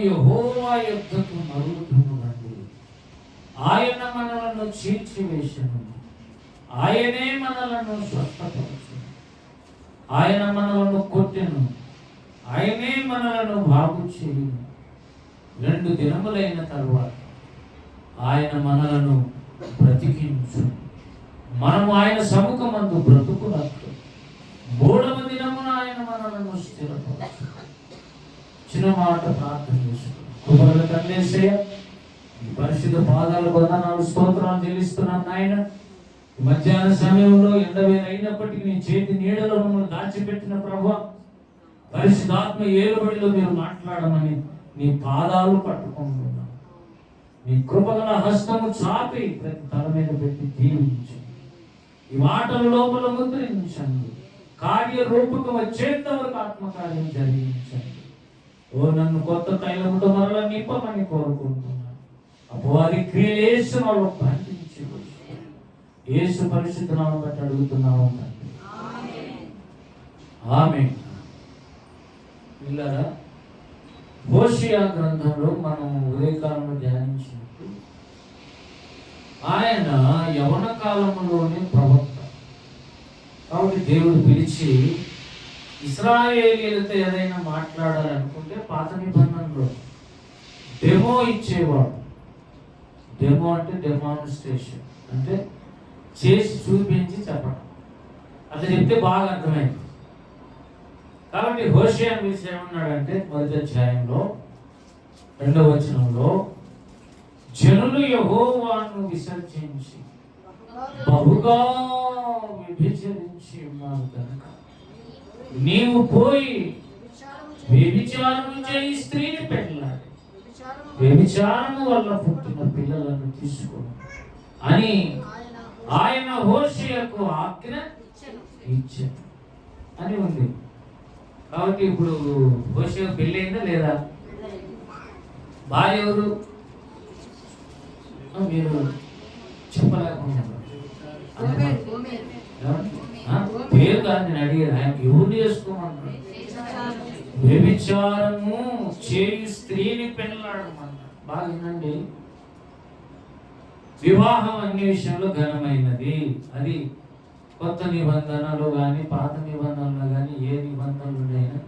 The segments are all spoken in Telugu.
యెహోవా యొద్దకు మరుగుదుము రండి. ఆయన మనలను చీల్చివేసెను, ఆయనే మనలను స్వస్థపరచెను. ఆయన మనలను కొట్టెను, ఆయనే మనలను బాగు చేయును. 2 దినములైన తరువాత ఆయన మనలను బ్రతికించును. మనము ఆయన సముఖమందు బ్రతుకునట్లు 3వ దినమున ఆయన మనలను స్థిరపరచును. చిన్న మాట ప్రార్థన చేసుకున్నాం. కృపగల తండ్రి యేసయ్య, ఈ పరిశుద్ధ పాదాల వందనాలు స్తోత్రాలు చెల్లిస్తున్నాను నాయన. మధ్యాహ్న సమయంలో ఎండవేరు అయినప్పటికీ నీ చేతి నీడలో మమ్మల్ని దాచిపెట్టిన ప్రభువా, పరిశుద్ధాత్మ ఏలుబడిలో మీరు మాట్లాడమని నీ పాదాలు పట్టుకుంటున్నాం. నీ కృపగల హస్తము చాపి ప్రతి తల మీద పెట్టి దీవించండి. ఈ మాటల లోపల ముద్రించండి. కార్యరూపకం వచ్చేంత వరకు ఆత్మకార్యం జరిగించండి. ఓ నన్ను కొత్త తైలంతో మరలా నింపమని కోరుకుంటున్నాను. అపవాది క్రియలు యేసు వాళ్ళు బంధించి యేసు పరిశుద్ధ నామమున బట్టి అడుగుతున్నాము తండ్రి, ఆమేన్. పిల్లరా, హోషేయ గ్రంథంలో మనం ఉదయకాలంలో ధ్యానించినట్టు ఆయన యవన కాలంలోనే ప్రవక్త. కాబట్టి దేవుడు పిలిచి ఇశ్రాయేలీయులతో ఏదైనా మాట్లాడాలనుకుంటే పాత నిబంధనలో డెమో ఇచ్చేవాడు. డెమో అంటే డెమాన్స్ట్రేషన్, అంటే చేసి చూపించి చెప్పడం. అది చెప్తే బాగా అర్థమైంది. కాబట్టి హోషేయ పిలిచి ఏమన్నాడంటే 1వ అధ్యాయంలో 2వ వచనంలో, జనులు యెహోవాను విసర్జించి బహుగా విభజించి ఉన్నారు కనుక నీవు పోయి వ్యభిచారము చేయి స్త్రీని పెళ్ళాడి, వ్యభిచారము వల్ల పుట్టిన పిల్లలను తీసుకుని అని ఆయన హోషేయకు ఆజ్ఞ ఇచ్చాడు అని ఉంది. కాబట్టి ఇప్పుడు హోషేయ పెళ్ళి అయిందా లేదా? భార్య ఎవరు? మీరు చెప్పలేకున్నారు. పేరు కాదు నేను అడిగేది, ఆయన ఎవరిని చేసుకోమన్నాడు? వ్యభిచారము చేయు స్త్రీని పెళ్ళాడమన్నాడు. బాగా వినండి. వివాహం అన్ని విషయంలో ఘనమైనది. అది కొత్త నిబంధనలు కానీ పాత నిబంధనలు కానీ ఏ నిబంధనలునైనా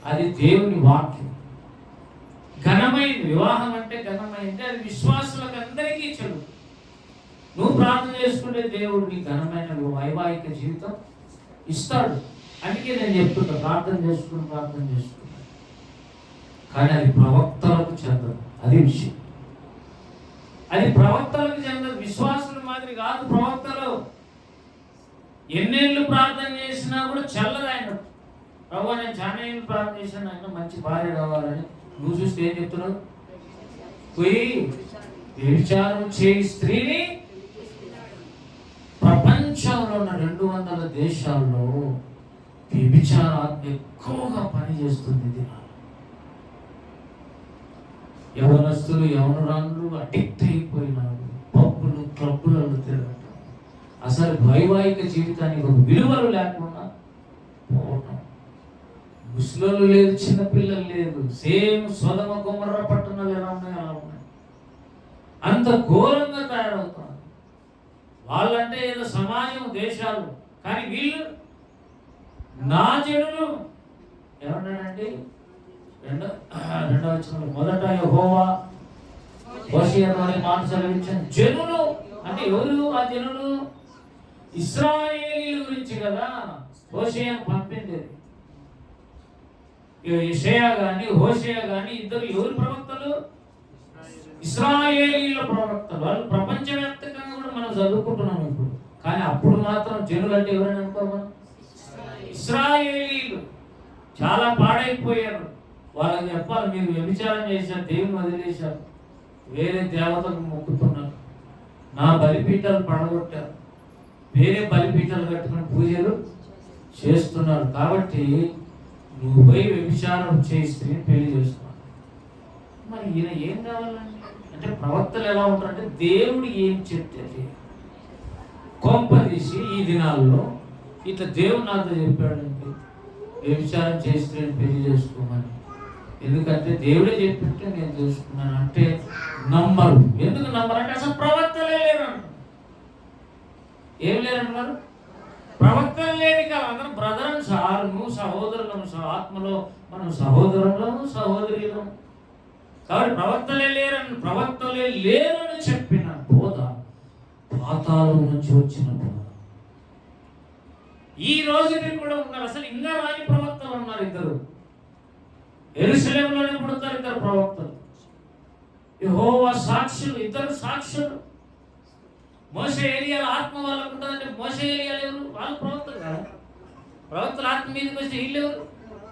అది దేవుని వాక్యం. ఘనమైంది. వివాహం అంటే ఘనమైంది. అది విశ్వాసులకు అందరికీ చెడు. నువ్వు ప్రార్థన చేసుకుంటే దేవుడు నీ ఘనమైన వైవాహిక జీవితం ఇస్తాడు. అందుకే నేను చెప్తున్నా, ప్రార్థన చేసుకున్నా. కానీ అది ప్రవక్తలకు చెందదు. అది విషయం. అది ప్రవక్తలకు చెందదు. విశ్వాసుల మాదిరి కాదు. ప్రవక్తలు ఎన్నేళ్ళు ప్రార్థన చేసినా కూడా చల్లదు. ఆయన ప్రభు నేను చాలా ఏళ్ళు ప్రార్థన చేశాను, ఆయన మంచి భార్య కావాలని. నువ్వు చూస్తే ఏం చెప్తున్నావు? పోయి వ్యభిచారం చేయి స్త్రీని. ప్రపంచంలో ఉన్న 200 దేశాల్లో వ్యభిచారాన్ని ఎక్కువగా పనిచేస్తుంది. ఇది యవనస్తులు యవనురాళ్ళు అడిక్ట్ అయిపోయినారు. పబ్బులు క్లబ్బులలో తిరగటం, అసలు వైవాహిక జీవితానికి ఒక విలువలు లేకుండా పోవటం. ముసలోళ్ళు లేదు, చిన్నపిల్లలు లేదు. సేమ్ సొదమ గొమొర్రా పట్టణాలు ఎలా ఉన్నాయి అలా ఉన్నాయి. అంత ఘోరంగా తయారవుతారు. వాళ్ళంటే ఏదో సమాజం, దేశాలు. కానీ వీళ్ళు నా జనులు ఏమన్నాడంటే 2వ వచనంలో, మొదట యెహోవా హోషేయలోని మాట సెలవిచ్చాను. జనులు అంటే ఎవరు? ఆ జనులు ఇశ్రాయేలీయుల గురించి కదా హోషేయను పంపింది. యెషయా గాని హోషేయ గాని ఇద్దరు ఎవరు ప్రవక్తలు? ఇశ్రాయేలీయుల ప్రవక్తలు. వాళ్ళు ప్రపంచవ్యాప్తంగా కూడా మనం చదువుకుంటున్నాం ఇప్పుడు. కానీ అప్పుడు మాత్రం జనులు అంటే ఎవరైనా అనుకోమా? ఇశ్రాయేలీయులు చాలా పాడైపోయారు. వాళ్ళకి చెప్పాలి, మీరు వ్యభిచారం చేశారు, దేవుని వదిలేశారు, వేరే దేవతకు మొక్కుతున్నారు, నా బలిపీఠాలు పడగొట్టారు, వేరే బలిపీఠాలు కట్టుకుని పూజలు చేస్తున్నారు. కాబట్టి నువ్వు పోయి వ్యభిచారం చేయి స్త్రీని పెళ్లి చేసుకున్నావు. మరి ఈయన ఏం కావాలండి అంటే, ప్రవక్తలు ఎలా ఉంటారంటే దేవుడు ఏం చెప్తే కొంపదీసి ఈ దినాల్లో ఇట్లా దేవుడు నాతో చెప్పాడండి వ్యభిచారం చేసి స్త్రీని పెళ్లి చేసుకోమని. ఎందుకంటే దేవుడే చెప్పింటే నేను చూసుకున్నాను అంటే నమ్మరు. ఎందుకు నమ్మరు అంటే అసలు ప్రవక్తలే లేరు. ఏం లేరంటున్నారు? ప్రవక్తలు లేని కాదు. అందరం బ్రదర్ సార్, నువ్వు సహోదరులను, ఆత్మలో మనం సహోదరులను సహోదరులను. కాబట్టి ప్రవక్తలే లేరని చెప్పిన బోధ పాతాళం నుంచి వచ్చిన బోధ. ఈ రోజుకి కూడా ఉన్నారు. అసలు ఇంకా రాని ప్రవక్తలు ఉన్నారు ఇద్దరు. యెరూషలేములోనే పుడతారు ఇద్దరు ప్రవక్తలు. యెహోవా సాక్షులు, ఇద్దరు సాక్షులు. మోషే ఏలియాల ఆత్మ వాళ్ళకు ఉంటుందంటే మోషే ఏలియాలు ఎవరు? వాళ్ళు ప్రవక్తలు కదా. ప్రవక్తల ఆత్మ మీదకి వస్తే వీళ్ళు ఎవరు?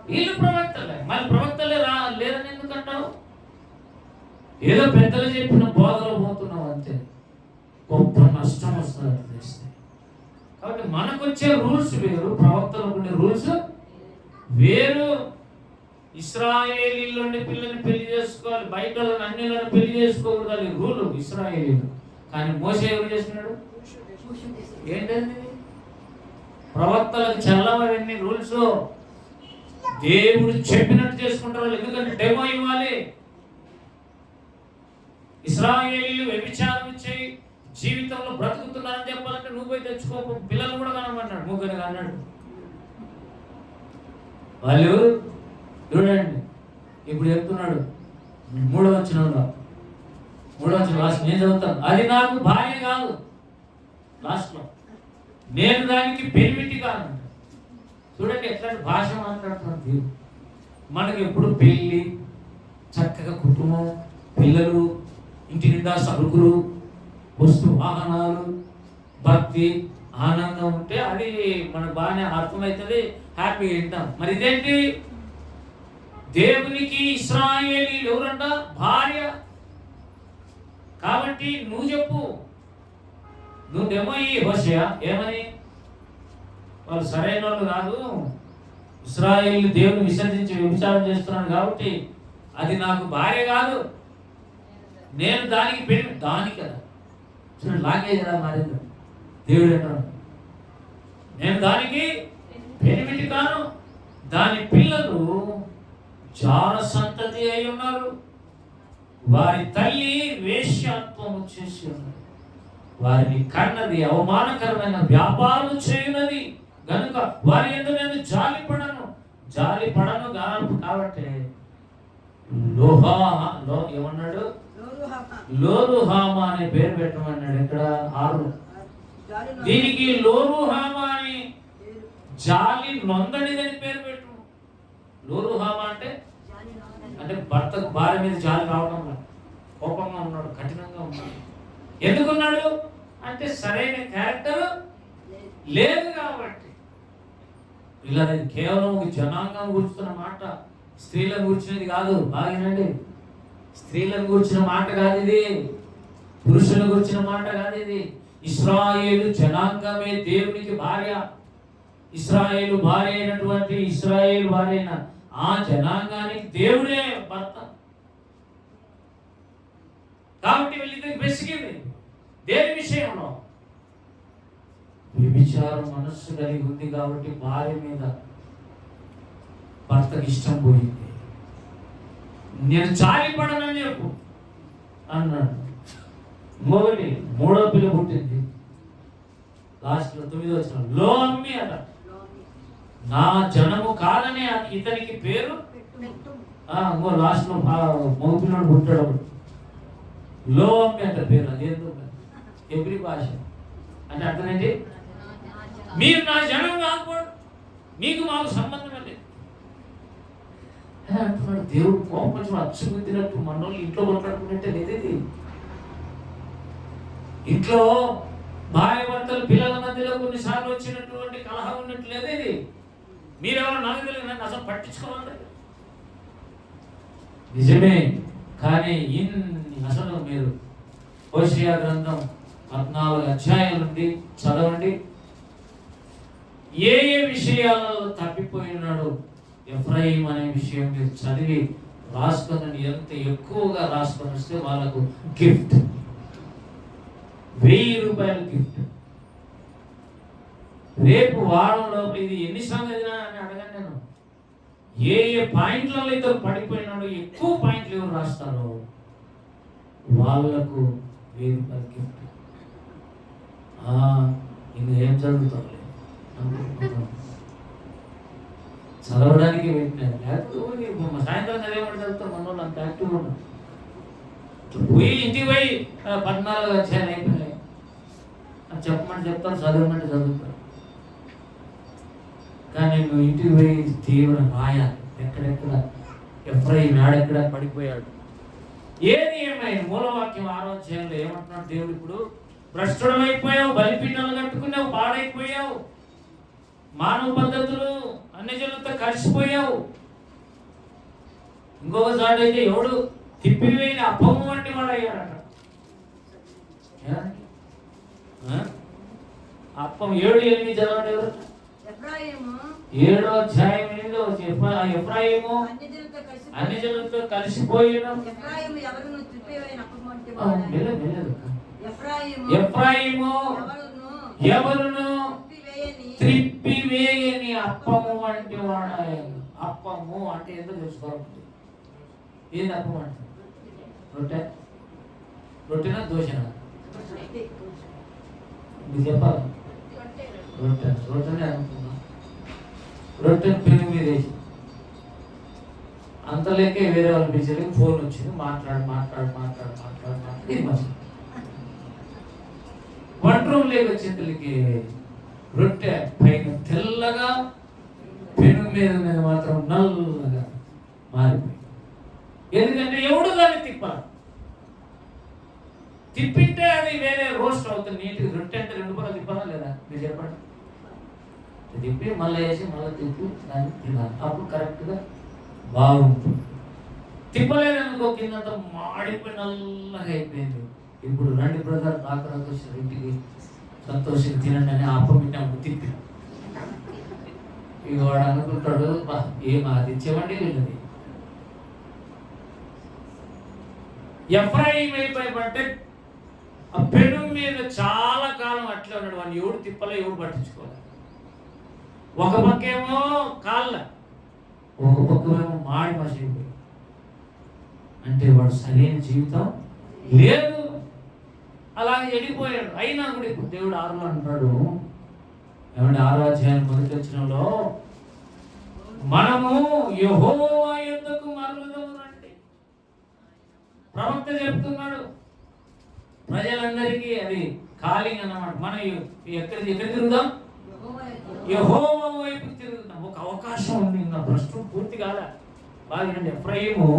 వీళ్ళు ప్రవక్తలే. మళ్ళీ ప్రవక్తలే లేదని ఎందుకంటావు? ఏదో పెద్దలు చెప్పిన బోధలో పోతున్నావు అంతే. గొప్ప నష్టం వస్తుంది చేస్తే. కాబట్టి మనకు వచ్చే రూల్స్ వేరు, ప్రవక్తలకు ఉండే రూల్స్ వేరు. ఇశ్రాయేలీలోని పిల్లల్ని పెళ్లి చేసుకోవాలి, బయట అన్యులను పెళ్లి చేసుకోకూడదు, అది రూలు ఇశ్రాయేలీలు. కానీ మోషే ఎవరు చేస్తున్నాడు? ఏంటండి ప్రవక్తలకు చల్లవన్నీ రూల్స్. దేవుడు చెప్పినట్టు చేసుకుంటారు. ఎందుకంటే డెమో ఇవ్వాలి. ఇశ్రాయేలీలు వ్యభిచారం చేయి జీవితంలో బ్రతుకుతున్నారని చెప్పాలంటే నువ్వు పోయి తెచ్చుకో. పిల్లలు కూడా కనమన్నాడు, ముగ్గురు అన్నాడు. వాళ్ళు చూడండి ఇప్పుడు చెప్తున్నాడు 3వ వచనంలో, 3వ వచనం లాస్ట్ నేను చదువుతాను. అది నాకు భార్య కాదు, లాస్ట్ లో నేను దానికి పెనిమిటి కాదు. చూడండి ఎట్లాంటి భాష మాట్లాడుతున్నాడు దేవుడు. మనకి ఎప్పుడు పెళ్ళి, చక్కగా కుటుంబం, పిల్లలు, ఇంటి నిండా సరుకులు, వస్తు వాహనాలు, భక్తి, ఆనందం ఉంటే అది మనకు బాగానే అర్థమవుతుంది, హ్యాపీగా వింటాం. మరి ఇదేంటి? దేవునికి ఇశ్రాయేలీలు ఎవరంట? భార్య. కాబట్టి నువ్వు చెప్పు, నువ్వేమో ఈ హోషేయ ఏమని? వాళ్ళు సరైన వాళ్ళు కాదు, ఇశ్రాయేలు దేవుని విసర్జించి వ్యభిచారం చేస్తున్నాను కాబట్టి అది నాకు భార్య కాదు, నేను దానికి పెళ్లి దాని కదా. చూడండి లాగే కదా మారింది. దేవుడు అంటాడు నేను దానికి పెనిమిటి కాను, దాని పిల్లలు జార సంతతి అయి ఉన్నారు, వారి తల్లి వేశ్యాత్వము చేసి ఉన్నది, వారిని కన్నది అవమానకరమైన వ్యాపారం చేయున్నది కనుక వారి యందు నేను జాలి పడను కాబట్టి ఏమన్నాడు? లోరుహామా అనే పేరు పెట్టమన్నాడు. ఇక్కడ 6. దీనికి లోరుహామా అని జాలి నొందనిదని పేరు పెట్టు. లోరుహామా అంటే భర్తకు భార్య మీద జాలి రావడం, కోపంగా ఉన్నాడు, కఠినంగా ఉన్నాడు. ఎందుకున్నాడు అంటే సరైన క్యారెక్టర్ లేదు కాబట్టి. ఇలా కేవలం జనాంగం కూర్చున్న మాట, స్త్రీలను కూర్చునేది కాదు. బాగానండి, స్త్రీలను కూర్చిన మాట కాదు ఇది, పురుషులను కూర్చిన మాట కాదు ఇది. ఇశ్రాయేలు జనాంగమే దేవునికి భార్య. ఇశ్రాయేలు భార్య అయినటువంటి ఇశ్రాయేలు భార్య అయిన ఆ జనాంగానికి దేవుడే భర్త. కాబట్టి వీళ్ళిద్దరికి బెసిగింది దేని విషయంలో? వ్యభిచారం మనస్సు కలిగి ఉంది కాబట్టి భార్య మీద భర్తకి ఇష్టం పోయింది. నేను జాలిపడనని చెప్పు అన్నాడు. 3వ పిల్ల పుట్టింది. లాస్ట్ 9వ వచనం లో అమ్మి అట నా జనము కాదని ఇతనికి పేరు. లాస్ట్ లో మగ పిల్లడు పుట్టాడు. లో అమ్మి అంట పేరు. అదేందో ఎవ్రీ భాష అంటే అర్థం ఏంటి? మీరు నా జనం కాకపోవడం, మీకు మాకు సంబంధం లేదు అంటున్నాడు. దేవుడు కోపం అచ్చుగుద్దినట్టు మనోళ్ళు ఇంట్లో కొట్లాడుకున్నట్టే లేదు ఇది. ఇంట్లో భార్య భర్తలు పిల్లల మధ్యలో కొన్నిసార్లు వచ్చినటువంటి కలహం ఉన్నట్టు లేదు ఇది. మీరెవరు నాకు తెలియదు, నన్ను అసలు పట్టించుకోవాలి. నిజమే, కానీ అసలు మీరు హోషేయ గ్రంథం 14 అధ్యాయాల నుండి చదవండి. ఏ విషయాలలో తప్పిపోయినాడు ఎఫ్రాయిం అనే విషయం మీరు చదివి రాసుకొని ఎంత ఎక్కువగా రాసుకొని వస్తే వాళ్ళకు గిఫ్ట్, 1000 రూపాయలు గిఫ్ట్. రేపు వారంలో ఇది ఎన్ని సంగతి అని అడగండి. నేను ఏ ఏ పాయింట్లలో ఇద్దరు పడిపోయినాడో ఎక్కువ పాయింట్లు ఎవరు రాస్తారో వాళ్ళకు 1000 రూపాయలు గిఫ్ట్. ఇంకా ఏం చదువుతావులే చదవడానికి పెట్టినారు. లేకపోతే సాయంత్రం చదివేవాడు చదువుతారు. మన వాళ్ళు అంత యాక్టివ్గా ఉన్నారు. పోయి ఇంటికి పోయి 14 అధ్యాయాలు అయిపోయినాయి అని చెప్పమని చెప్తారు, చదవమంటే చదువుతారు. కానీ నువ్వు ఇంటికి పోయి తీవ్ర రాయాలి. ఎక్కడెక్కడ ఎఫ్రాయిము ఆడెక్కడ పడిపోయాడు. ఏది ఏమైనా మూలవాక్యం 6వ అధ్యాయంలో ఏమంటున్నాడు దేవుడు? ఇప్పుడు భ్రష్టుడు అయిపోయావు, బలిపీఠాలు కట్టుకున్నావు, పాడైపోయావు, మానవ పద్ధతులు అన్ని జనులతో కలిసిపోయావు. ఇంకొకసారి అయితే ఎవడు తిప్పివేయిన అప్పము వంటి వాడు అయ్యాడట. అప్పం 7:8 చదవండి ఎవరు? 7వ అధ్యాయం 8వ ఎఫ్రాయిము అన్ని జనులతో కలిసిపోయిన ఎఫ్రాయిము ఎవరును త్రిప్పివేయని అప్పము వంటి వాడాయను. అప్పము అంటే ఏంటో తెలుసుకోవాలి. ఏంది అప్పం అంటే? రొట్టెనా దోశనా? మీరు చెప్పాలి. రొట్టెనే అనుకున్నా. రొట్టెని పెరుగు మీద వేసి అంతలేకే వేరే వాళ్ళు పిలిచి ఫోన్ వచ్చింది. మాట్లాడి వంట రూమ్ లేక వచ్చేందులకి రొట్టె పైన తెల్లగా, పెరుగు మీద మాత్రం నల్లగా మారిపోయింది. ఎందుకంటే ఎవడు దాన్ని తిప్పింటే అది వేరే రోస్ట్ అవుతుంది. నీట్గా రొట్టె అంటే 2 పూటలు తిప్పాలా లేదా? మీరు చెప్పండి. తిప్పి మళ్ళీ వేసి మళ్ళీ తిప్పి దాన్ని తినాలి. అప్పుడు కరెక్ట్గా బాగుంటుంది. తిప్పలేదనుకో కిందంతా మాడిపోయి నల్లగా అయిపోయింది. ఇప్పుడు రండి బ్రదర్, డాక్టర్ వచ్చారు ఇంటికి, సంతోషంగా తినండి అని అప్పమిట్టినప్పుడు తిప్పి ఇక వాడు అనుకుంటాడు, ఏం అది ఇచ్చేవండి వీళ్ళది. ఎఫ్రాయిము అయిపోయి ఆ పెను మీద చాలా కాలం అట్లే ఉన్నాడు. వాడిని ఎవడు తిప్పలే, ఎవడు పట్టించుకోవాలి. ఒక పక్కేమో కాళ్ళ, ఒక పక్కమేమో మాడి మసిపోయి. అంటే వాడు సరైన జీవితం లేదు, అలాగే ఎడిపోయాడు. అయినా కూడా ఇప్పుడు దేవుడు 6లో అంటాడు, ఏమంటే 6వ అధ్యాయం 1వ వచనంలో మనము యెహోవా యొద్దకు మరలుదాము రండి. ప్రవక్త చెప్తున్నాడు ప్రజలందరికీ. అది కాలింగ్ అన్నమాట. మనం ఎక్కడ తిరుగుదాం? యెహోవా వైపు తిరుగుదాం. ఒక అవకాశం ఉంది. ఇంకా భ్రష్టుడు పూర్తి కాలే. బాగా ఎఫ్రాయిము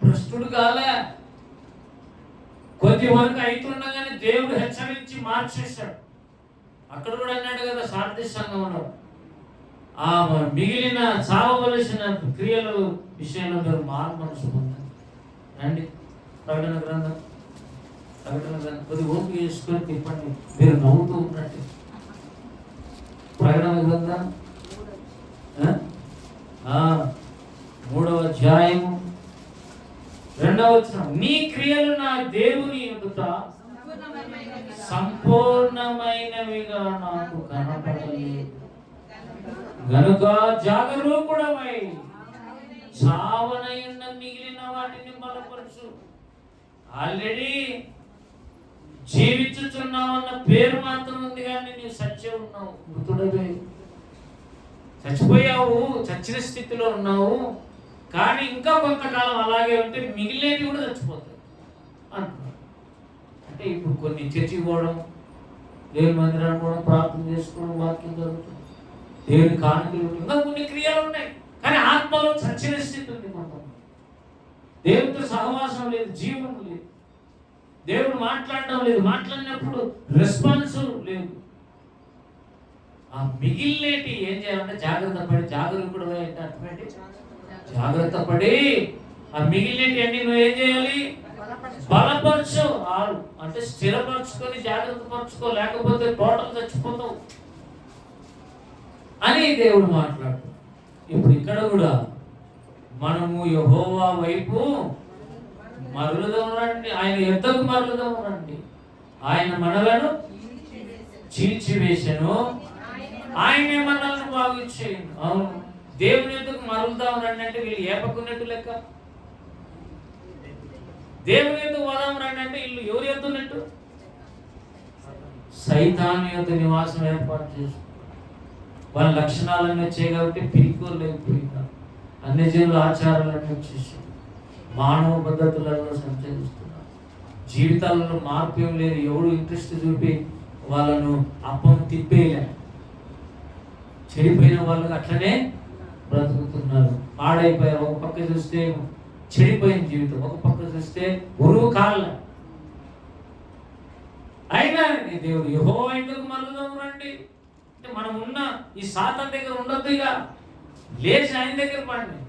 భ్రష్టుడు కాలే, కొద్ది వరకు అవుతుండగానే దేవుడు హెచ్చరించి మార్చేశాడు. అక్కడ కూడా అన్నాడు కదా సారథి సంఘంలో, ఆ మిగిలిన చావవలసిన క్రియల విషయంలో మీరు మనసు పొందండి. రండి ప్రకటన గ్రంథం కొద్ది ఓపిక చేసుకొని తిప్పండి. మీరు నవ్వుతూ ఉన్నట్టు. ప్రకటన గ్రంథం 3వ అధ్యాయము 2వ వచనం, నీ క్రియలు నా దేవుని ఎదుట సంపూర్ణమైనవిగా నాకు కనపడలేదు గనుక జాగరూకుడమై చావనయున్న మిగిలిన వాటిని బలపరచు. ఆల్రెడీ జీవించుచున్నావన్న పేరు మాత్రం ఉంది, కానీ నీవు సత్యం ఉన్నావు, మృతుడవే, చచ్చిపోయావు, చచ్చిన స్థితిలో ఉన్నావు. కానీ ఇంకా కొంతకాలం అలాగే ఉంటే మిగిలినవి కూడా చచ్చిపోతాయి అంటున్నాడు. అంటే ఇప్పుడు కొన్ని చర్చికి పోవడం, దేవుని మందిరానికి పోవడం, ప్రార్థన చేసుకోవడం, వాక్యం జరుగుతుంది, దేవుని కానుకలు, ఇంకా కొన్ని క్రియలు ఉన్నాయి. కానీ ఆత్మలో చచ్చిన స్థితి ఉంది. కొంతమంది దేవుడితో సహవాసం లేదు, జీవం లేదు, దేవుడు మాట్లాడడం లేదు, మాట్లాడినప్పుడు రెస్పాన్స్ లేదు. ఆ మిగిలినేటి ఏం చేయాలంటే జాగ్రత్త పడి, జాగరూకుడు అంటే అర్థమేంటి? జాగ్రత్త పడి ఆ మిగిలినేటి అన్ని నువ్వు ఏం చేయాలి? బలపరచు. అంటే స్థిరపరచుకొని జాగ్రత్త పరచుకో, లేకపోతే టోటల్ చచ్చిపోతావు అని దేవుడు మాట్లాడు. ఇప్పుడు ఇక్కడ కూడా మనము యెహోవా వైపు మరలుదాము రండి, ఆయన యొద్దకు మరలుదాము రండి. ఆయన మనలను చీల్చివేసెను, ఆయనే మనల్ని బాగు చేయను. అవును, దేవుని ఎందుకు మరులుదాం రండి అంటే వీళ్ళు ఏపకున్నట్టు లెక్క. దేవుని ఎందుకు వదాం రండి అంటే వీళ్ళు ఎవరు ఎత్తున్నట్టు? సైతాను యొక్క నివాసం ఏర్పాటు చేసుకున్నారు. వాళ్ళ లక్షణాలన్నీ వచ్చాయి కాబట్టి పిరికోలు లేకపోయినా అన్ని జనుల ఆచారాలన్నీ వచ్చేసి మానవ పద్ధతులలో సంచరిస్తున్నారు. జీవితాలలో మార్పు ఏం లేదు. ఎవడు ఇంట్రెస్ట్ చూపి వాళ్ళను అప్పం తిప్పేయలే. చెడిపోయిన వాళ్ళు అట్లనే బ్రతుకుతున్నారు, పాడైపోయారు. ఒక పక్క చూస్తే చెడిపోయిన జీవితం, ఒక పక్క చూస్తే ఉరువు కాళ్ళ. అయినా దేవుడు యెహోవా ఎందుకు మరులుదాం రండి అంటే మనం ఉన్న ఈ సాతాను దగ్గర ఉండొద్దు, ఇక లేచి ఆయన దగ్గర పడండి.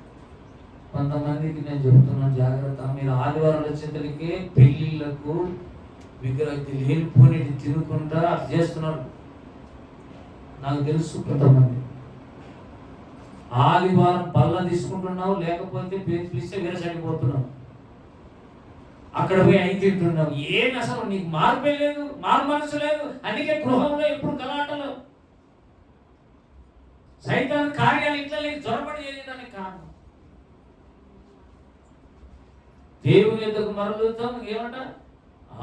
కొంతమందికి నేను చెప్తున్నాను జాగ్రత్త, మీరు ఆదివారం వచ్చేసరికి పెళ్లిళ్ళకు విగ్రహం లేనిపోని తిరుగుకుంటా చేస్తున్నారు. నాకు తెలుసు కొంతమంది ఆదివారం పళ్ళ తీసుకుంటున్నావు, లేకపోతే పిలిస్తే విరసడిపోతున్నావు, అక్కడ పోయి అయి తింటున్నావు. ఏం అసలు నీకు మార్పే లేదు, మారు మనసు లేదు. అందుకే గృహంలో ఎప్పుడు గలాటలు, సైతాన్ కార్యాలు ఇట్లా లేక జ్వరపడి చేయడానికి కారణం. దేవుని ఎందుకు మరలుతాం ఏమంట?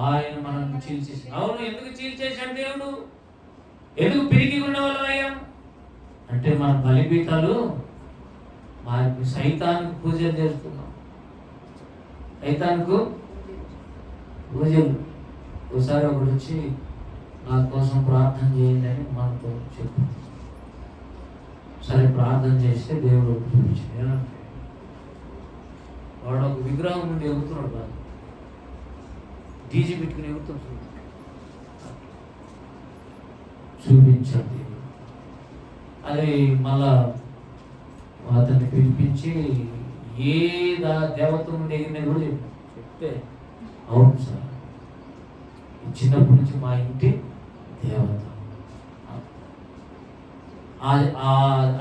ఆయన మనల్ని చీల్చేసి. అవును, ఎందుకు చీల్చేశాడు దేవుడు? ఎందుకు పిరికి ఉన్న వాళ్ళు అయ్యాం అంటే మన బలిపీఠాలు మా సైతానికి పూజలు చేస్తున్నాం. సైతానికి పూజలు. ఒకసారి ఒకడు వచ్చి నా కోసం ప్రార్థన చేయండి అని మనతో చెప్పు. సరే ప్రార్థన చేస్తే దేవుడు చూపించాడు. ఏమంటే వాడు ఒక విగ్రహం నుండి ఎగుతున్నాడు, కాదు డీజీ పెట్టుకుని ఎగుతున్నాడు. చూపించాడు దేవుడు. అది మళ్ళా అతన్ని పిలిపించి ఏ దేవత నుండి ఎగిరినది కూడా చెప్తే అవును సార్, చిన్నప్పటి నుంచి మా ఇంటి దేవత.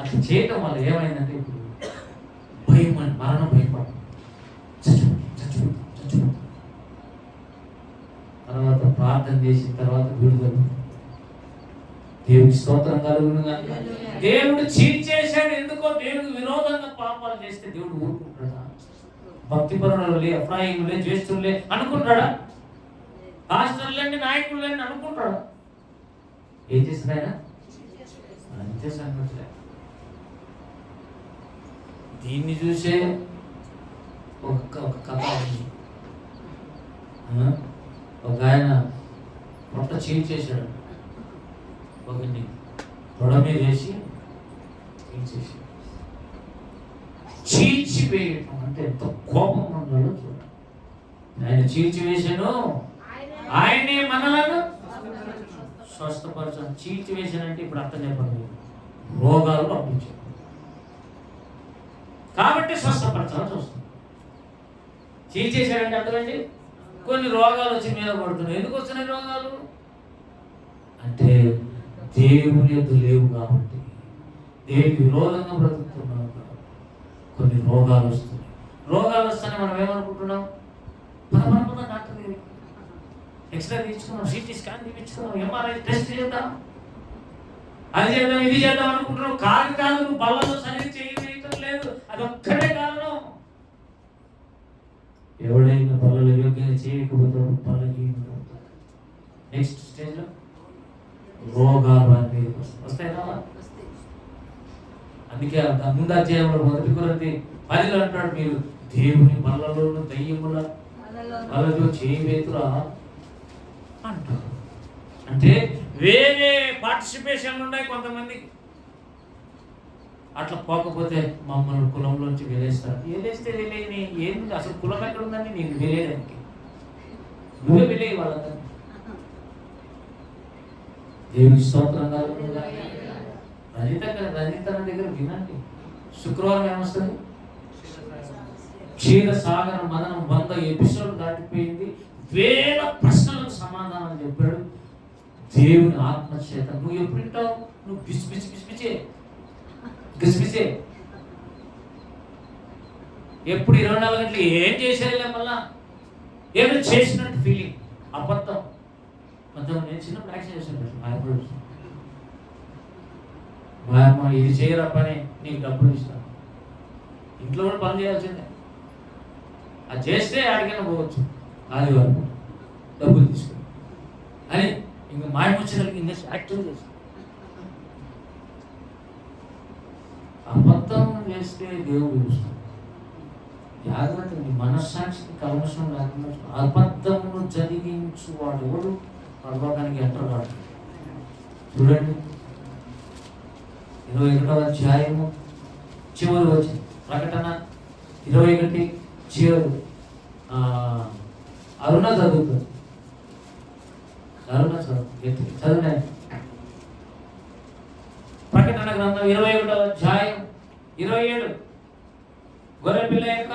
అట్లా చేయటం వల్ల ఏమైందంటే ఇప్పుడు భయం అని మరణం భయపడ చచ్చిపోతాం. తర్వాత ప్రార్థన చేసిన తర్వాత విడుదల. దేవుడి స్తోత్రం కలుగునుగా. దేవుడు చీల్చేశాడు. ఎందుకో దేవుడికి విరోధంగా పాపాలు చేస్తే దేవుడు ఊరుకుంటాడా? భక్తిపరులే, ఎఫ్రాయిములే, జ్యేష్ఠులే అనుకుంటాడా? పాస్టర్లేండి, నాయకులేండి అనుకుంటాడా? ఏం చేసిన ఆయన అంతే సంగతులే. దీన్ని చూసే ఒక కథ ఉంది. ఒక ఆయన పొట్ట చీల్చేశాడు, ఒకరిని తొడ మీద వేసి చీల్చివేయటం అంటే ఎంత కోపం ఉండాలో చూడండి. ఆయన చీల్చివేశాను, ఆయనే మనలను స్వస్థపరచాను. చీల్చివేశానంటే ఇప్పుడు అర్థం చెప్పండి, రోగాలు పంపించాడు కాబట్టి స్వస్థపరచాలని వస్తుంది. చీల్చేశాడంటే అర్థమండి, కొన్ని రోగాలు వచ్చి మీద పడుతున్నాయి. ఎందుకు వస్తున్నాయి రోగాలు అంటే దేవుని యొద్ద లేవు కాబట్టి, దేవుని విరోధంగా బ్రతుకుతున్నాం కాబట్టి కొన్ని రోగాలు వస్తున్నాయి. రోగాలు వస్తానే మనం ఏమనుకుంటున్నాం? మన డాక్టర్ దగ్గరికి ఎక్స్రే తీయించుకున్నాం, సిటీ స్కాన్ తీయించుకున్నాం, ఎంఆర్ఐ టెస్ట్ చేద్దాం, అది చేద్దాం, ఇది చేద్దాం అనుకుంటున్నాం. కాదు నువ్వు బల్లలో సరిగ్గా చేయడం లేదు, అది ఒక్కడే కారణం. ఎవడైనా బల్లలో యోగ్యంగా చేయకపోతే బలహీనత. నెక్స్ట్ స్టేజ్లో రోగాలు అన్నీ వస్తాయి కదా. అందుకే ముందు అధ్యాయంలో 1 కొరింథీ 10 అంటాడు, మీరు దేవుని బల్లలోను దయ్యముల బలలో చేయవేతురా అంటారు. అంటే వేరే పార్టిసిపేషన్లు ఉన్నాయి కొంతమందికి. అట్లా పోకపోతే మమ్మల్ని కులంలోంచి వెలేస్తారు. వెలేస్తే వెళ్ళేని ఏంటి అసలు? కులం ఎక్కడ ఉందని నీకు వెళ్ళేదానికి? నువ్వే వెళ్ళేవి వాళ్ళందరినీ. దేవుని స్తోత్రం కలుగునుగా. రజిత దగ్గర వినండి. శుక్రవారం ఏమొస్తుంది? క్షీరసాగర మదనం 100 ఎపిసోడ్ దాటిపోయింది. వేల ప్రశ్నలకు సమాధానం చెప్పాడు దేవుని ఆత్మచేత. నువ్వు ఎప్పుడు వింటావు? నువ్వు గిసిపిచే ఎప్పుడు 24 గంటలు ఏం చేసేదిలే, మళ్ళా ఏదో చేసినట్టు ఫీలింగ్. అబద్ధం. కొంచెం నేను చిన్నప్పుడు యాక్షన్ చేశాను. మా అమ్మ ఇది చేయరా పని, నీకు డబ్బులు ఇస్తాను. ఇంట్లో కూడా పని చేయాల్సిందే. అది చేస్తే ఆడికైనా పోవచ్చు, ఆదివారం డబ్బులు తీసుకుని అని ఇంకా మాయమొచ్చేసరికి ఇంకా యాక్టివ్ చేస్తాను. అబద్ధం చేస్తే దేవుడు చూస్తాడు. జాగ్రత్త, నీ మనస్సాక్షికి కల్మషం లేకుండా అబద్ధమును జరిగించు వాడు ఎవడు పరలోకానికి ఎంటర్ కాడు. చూడండి 21వ అధ్యాయము చివరి వచ్చింది. ప్రకటన 21 చివరి అరుణ చదువుతుంది. చదివిన ప్రకటన గ్రంథం 21వ అధ్యాయం 27 గొర్రెపిల్ల యొక్క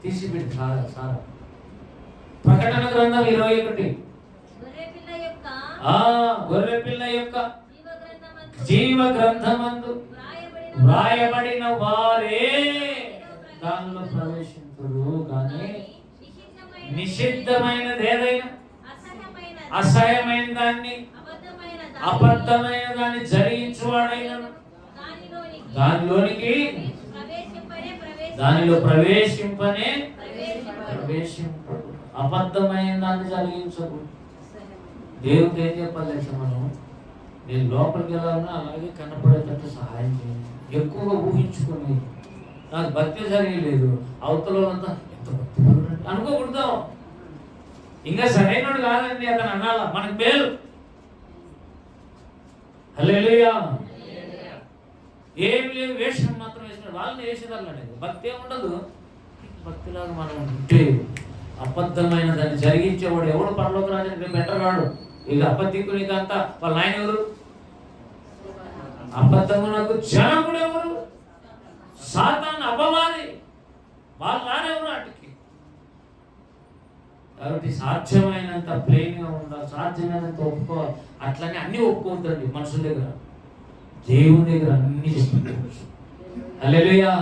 తీసిపెట్టి సారా ప్రకటన గ్రంథం 21 గొర్రెపిల్ల యొక్క జీవ గ్రంథమందు వ్రాయబడిన వారే దానిలో ప్రవేశించరు. కానీ నిషిద్ధమైనది ఏదైనా, అసహ్యమైన దాన్ని, అబద్ధమైన దాన్ని జరిగించువాడైనను దానిలో ప్రవేశింపనే ప్రవేశింపడు. అబద్ధమైన దాన్ని జరిగించదు. దేవుడికి ఏం చెప్పాలి మనం? నేను లోపలికి వెళ్ళాలన్నా అలాగే కనపడేటట్టు సహాయం చేయండి. ఎక్కువగా ఊహించుకొని నాకు భక్తి జరగలేదు, అవతల అంతా ఎంత భక్తి అనుకోకూడదు. ఇంకా సరైనడు కాదండి అతను అనాలా, మనకు పేరు. హల్లెలూయా. ఏమి లేదు, వేషం మాత్రం వేసినాడు. వాళ్ళని వేసేదాన్ని భక్తి ఏముండదు. భక్తిలాగా మనం ఉంటే అబద్ధమైన దాన్ని జరిగించేవాడు ఎవడు పరలోక రాజానికి పెట్టరాడు. ఇక అబద్ధికుని అంతా వాళ్ళ ఆయన ఎవరు? అబద్ధమునకు జనకుడు ఎవరు? సాతాను, అపవాది. వాళ్ళు రానెవరు వాటికి. కాబట్టి సాధ్యమైనంత ప్లేన్గా ఉండాలి, సాధ్యమైనంత ఒప్పుకోవాలి. అట్లనే అన్ని ఒప్పుకోవద్దండి మనుషుల దగ్గర. దేవుని దగ్గర అన్ని చెప్పుకోవచ్చు. హల్లెలూయా.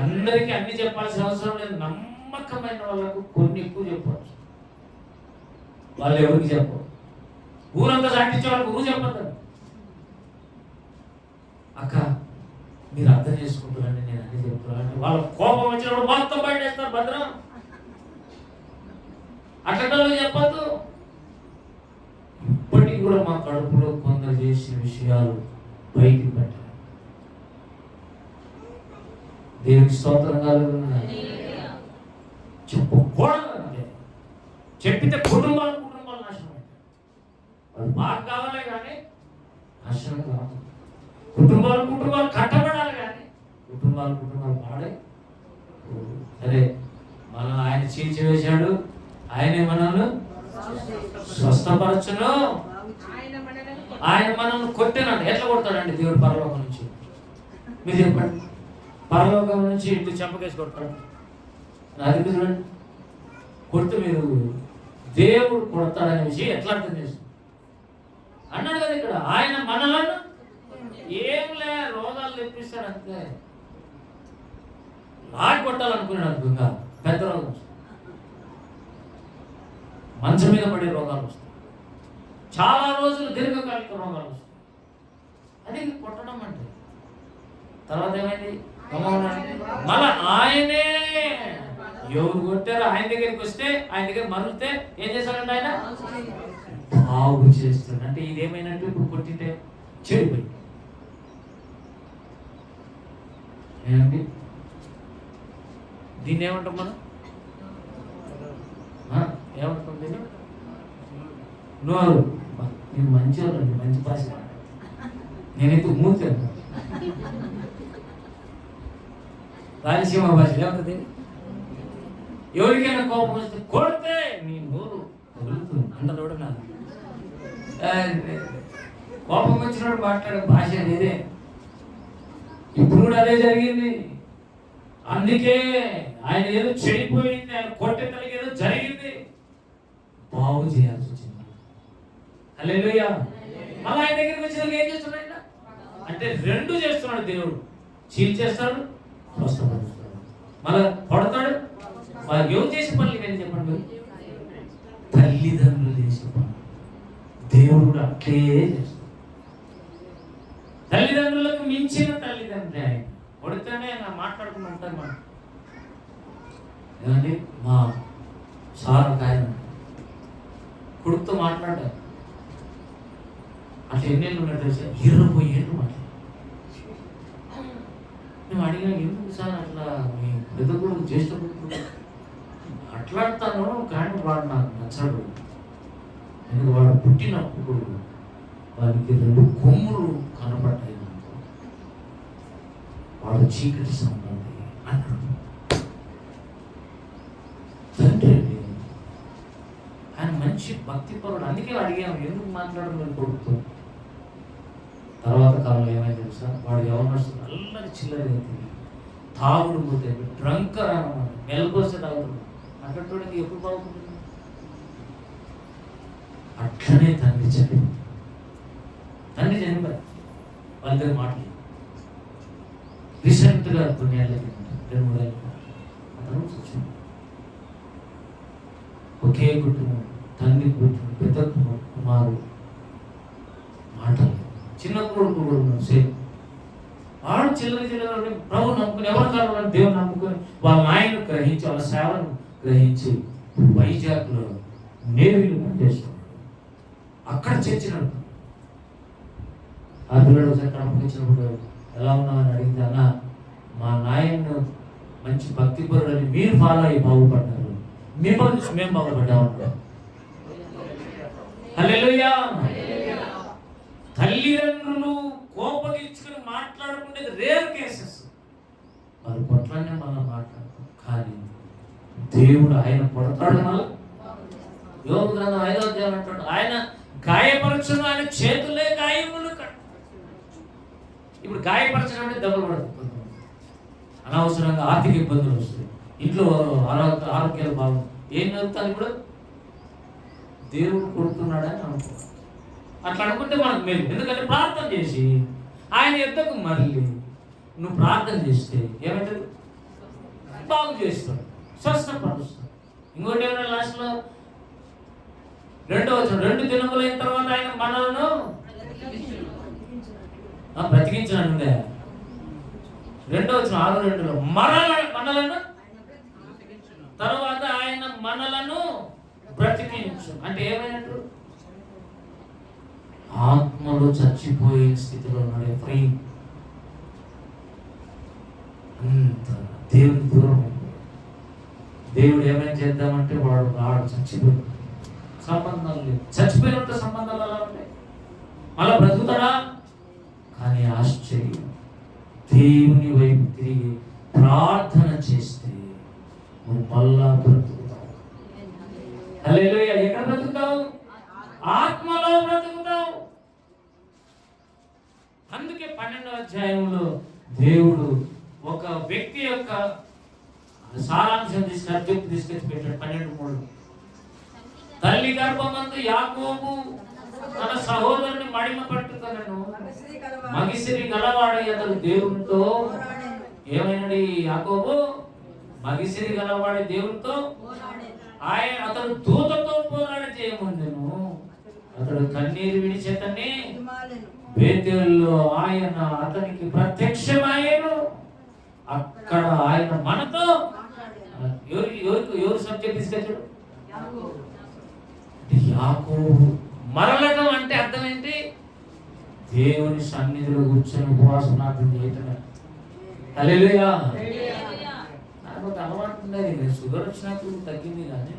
అందరికీ అన్ని చెప్పాల్సిన అవసరం లేదు. నమ్మకమైన వాళ్ళకు కొన్ని ఎక్కువ చెప్పవచ్చు. వాళ్ళు ఎవరికి చెప్పరు. ఊరంతా సాటించే వాళ్ళకు ఊరు చెప్పద్దు. అక్క మీరు అర్థం చేసుకుంటారండి, నేను అన్ని చెప్తున్నాను. వాళ్ళ కోపం వచ్చినప్పుడు మొత్తం బయటేస్తారు. భద్రం అట్లా చెప్పద్దు. ఇప్పటికి కూడా మా కడుపులో కొందరు చేసిన విషయాలు బయటికి పెట్టాలి. దేవునికి స్తోత్రం కలుగుతుంది. చెప్పకూడదంటే చెప్పితే కుటుంబాలు నాశనం అవుతాయి. వాళ్ళు బాగా కావాలే కానీ నాశనం కావాలి. కుటుంబాలు కట్టబడాలి కానీ కుటుంబాలు పాడే. సరే, మనం ఆయన చీల్చివేశాడు, ఆయనే మనల్ని స్వస్థపరచును. ఆయన మనల్ని కొట్టినాడు. ఎట్లా కొడతాడండి దేవుడు పరలోకం నుంచి? మీరు చెప్పండి. పరలోకం నుంచి ఇటు చెంపకేసి కొడతాడు. అది చూడండి, కొట్టు మీరు దేవుడు కొడతాడనే విషయం ఎట్లా అర్థం చేస్తుంది అన్నాడు కదా ఇక్కడ. ఆయన మనలను ఏంలే రోగాలు తెప్పిస్తాడు అంతే. లాగి కొట్టాలనుకున్నాడు. ఇంకా పెద్ద రోగం, మంచం మీద పడే రోగాలు వస్తాయి. చాలా రోజులు దీర్ఘకాలిక రోగాలు వస్తాయి. అది కొట్టడం అంటే. తర్వాత ఏమైంది? మళ్ళా ఆయనే ఎవరు కొట్టారో ఆయన దగ్గరికి వస్తే, ఆయన దగ్గర మరులితే ఏం చేస్తాడంటే ఆయన బాగు చేస్తాడు. అంటే ఇదేమైనట్టు ఇప్పుడు కొట్టింటే చెడిపోయి ఏమండి? దీన్ని ఏమంటాం మనం? ఏమంటాం దీన్ని? నోరు. నేను మంచివాళ్ళండి, మంచి భాష. నేనైతే మూర్తి రాయలసీమ భాష ఏమంటుంది? ఎవరికైనా కోపం వస్తే కొడితే నీ నోరు వదులుతుంది అంటారు. కూడా నాకు కోపం వచ్చినప్పుడు మాట్లాడే భాష అనేదే. ఇప్పుడు కూడా అదే జరిగింది. అందుకే ఆయన ఏదో చెడిపోయింది, ఆయన కొట్టే తలకి ఏదో జరిగింది, బాగు చేయాల్సి వచ్చింది. హల్లెలూయా. మళ్ళీ ఆయన దగ్గరికి వచ్చిన ఏం చేస్తున్నాడు అంటే రెండు చేస్తున్నాడు దేవుడు. చీల్చేస్తాడు, స్వస్థపరుస్తాడు, మళ్ళా కొడతాడు. వాళ్ళు ఎవరు చేసే పనులు ఇవన్నీ చెప్పండి? తల్లిదండ్రులు చేసే పనులు దేవుడు కూడా అట్లే చేస్తాడు. తల్లిదండ్రులకు మించిన తల్లిదండ్రి ఆయన. కొడితేనే మాట్లాడుకుని ఉంటారు మనం. ఏమండి మా సార్ ఒక ఆయన కొడుకుతో మాట్లాడారు. అట్లా ఎన్నేళ్ళు ఉన్నట్టు 20 ఏళ్ళు మాట్లాడారు. మేము అడిగినా, ఎందుకు సార్ అట్లా మీ పెద్ద కొడుకు జ్యేష్ఠ కొడుకు మాట్లాడతాను, కానీ వాడు నాకు నచ్చడు. ఎందుకు? వాడు పుట్టినప్పుడు వాడికి 2 కొమ్ములు కనపడ్డాయి. వాడు చీకటి సంబంధి అన్నాడు. తండ్రి ఆయన మంచి భక్తిపరుడు. అందుకే అడిగాము, ఎందుకు మాట్లాడడం కొడుకుతో. తర్వాత కాలంలో ఏమైంది తెలుసా? వాడు ఎవరు అల్లరి చిల్లరి తాగుడు పోతే డ్రంకర్ అన్నమాట. నెలకొస్తే తాగుతుంది. అక్కడికి ఎప్పుడు బాగుంటుంది? అట్లనే తండ్రి చనిపోయి వాళ్ళిద్దరు మాటలు రీసెంట్గా కొన్ని ఏళ్ళ 2-3 ఏళ్ళ అతను చూసాను. ఒకే కుటుంబం, తండ్రి కుటుంబం, పెద్ద కుమారు మాటలు. చిన్న కొడుకు కూడా ఉన్నాడు సేమ్. వాడు చిల్లర ప్రభు నమ్ముకుని, ఎవరు కావాలని దేవుని నమ్ముకొని వాళ్ళ నాయను గ్రహించి, వాళ్ళ సేవను గ్రహించి వైజాగ్లో నేవీలు పనిచేస్తున్నాడు. అక్కడ చర్చినాడు. ఆ పిల్లడు ఒకసారి కనిపించినప్పుడు ఎలా ఉన్నామని అడిగితే, అన్న మా నాయన్ను మంచి భక్తిపరుడని మీరు ఫాలో అయ్యి బాగుపడ్డారు, మిమ్మల్ని చూసి మేము బాగుపడ్డామన్నా. హల్లెలూయా. తల్లిదండ్రులు కోపగించుకుని మాట్లాడుకునేది రేర్ కేసెస్. వాళ్ళు కొట్లానే మళ్ళీ మాట్లాడతారు. కానీ దేవుడు ఆయన కొడతాడు. మళ్ళీ యోబు గ్రంథం 5వ అధ్యాయం అంటాడు, ఆయన గాయపరచును, ఆయన చేతులే గాయములు కట్టు. ఇప్పుడు గాయపరచడం అంటే దెబ్బలు పడుతుంది. అనవసరంగా ఆర్థిక ఇబ్బందులు వస్తాయి, ఇంట్లో ఆరోగ్యాలు బాగుంది. ఏం జరుగుతుంది? ఇప్పుడు దేవుడు కొడుతున్నాడని అనుకో. అట్లా అనుకుంటే మనకు మేలు. ఎందుకంటే ప్రార్థన చేసి ఆయన యుద్ధకు మళ్ళీ నువ్వు ప్రార్థన చేస్తే ఏమైతుంది? బాగు చేస్తాడు, స్వస్థపరుస్తాడు. ఇంకోటి ఏమైనా లాస్ట్లో 2వ వచనం, 2 దినములైన తర్వాత ఆయన మనలను బ్రతికించనండి. 2వ వచనం 6:2లో మనలను తర్వాత ఆయన మనలను బ్రతికించు అంటే ఏమైనట్టు? ఆత్మలో చచ్చిపోయే స్థితిలో ఉన్నాడు ఎఫ్రాయిం. అంత దేవుని దూరం. దేవుడు ఏమైనా చేద్దామంటే వాడు చచ్చిపోయి సంబంధాలు లేవు. చచ్చిపోయినంత సంబంధాలు అలా ఉంటాయి. మళ్ళా బ్రతుకుతాడా? కానీ ఆశ్చర్యం, దేవుని వైపు తిరిగి ప్రార్థన చేస్తే నువ్వు మళ్ళా బ్రతుకుతావు. హల్లెలూయా. ఎక్కడ బ్రతుకుతావు? ఆత్మలో బ్రతుకుతావు. అందుకే 12వ అధ్యాయంలో దేవుడు ఒక వ్యక్తి యొక్క సారాంశం తీసుకొచ్చి పెట్టాడు. 12:3 తల్లి గర్భమందు యాకోబు తన సహోదరుని మడిమ పట్టుకొనెను, మగసిరి గలవాడై అతడు దేవునితో ఏమైనది? యాకోబు మగసిరి గలవాడే దేవునితో ఆయన అతడు దూతతో పోరాడి చేయముండెను. అతడు కన్నీరు విడిచేతని బేతేలులో ఆయన అతనికి ప్రత్యక్షమయ్యాను. అక్కడ ఆయన మనతో ఎవరు సబ్జెక్ట్ తీసుకొచ్చాడు? యాకోబు మరలటం అంటే అర్థం ఏంటి? దేవుని సన్నిధిలో కూర్చొని ఉపవాసం ప్రార్థన చేయటమే. హల్లెలూయా. నాకు ఒక అలవాటు ఉండేది, షుగర్ వచ్చినప్పుడు తగ్గింది, కానీ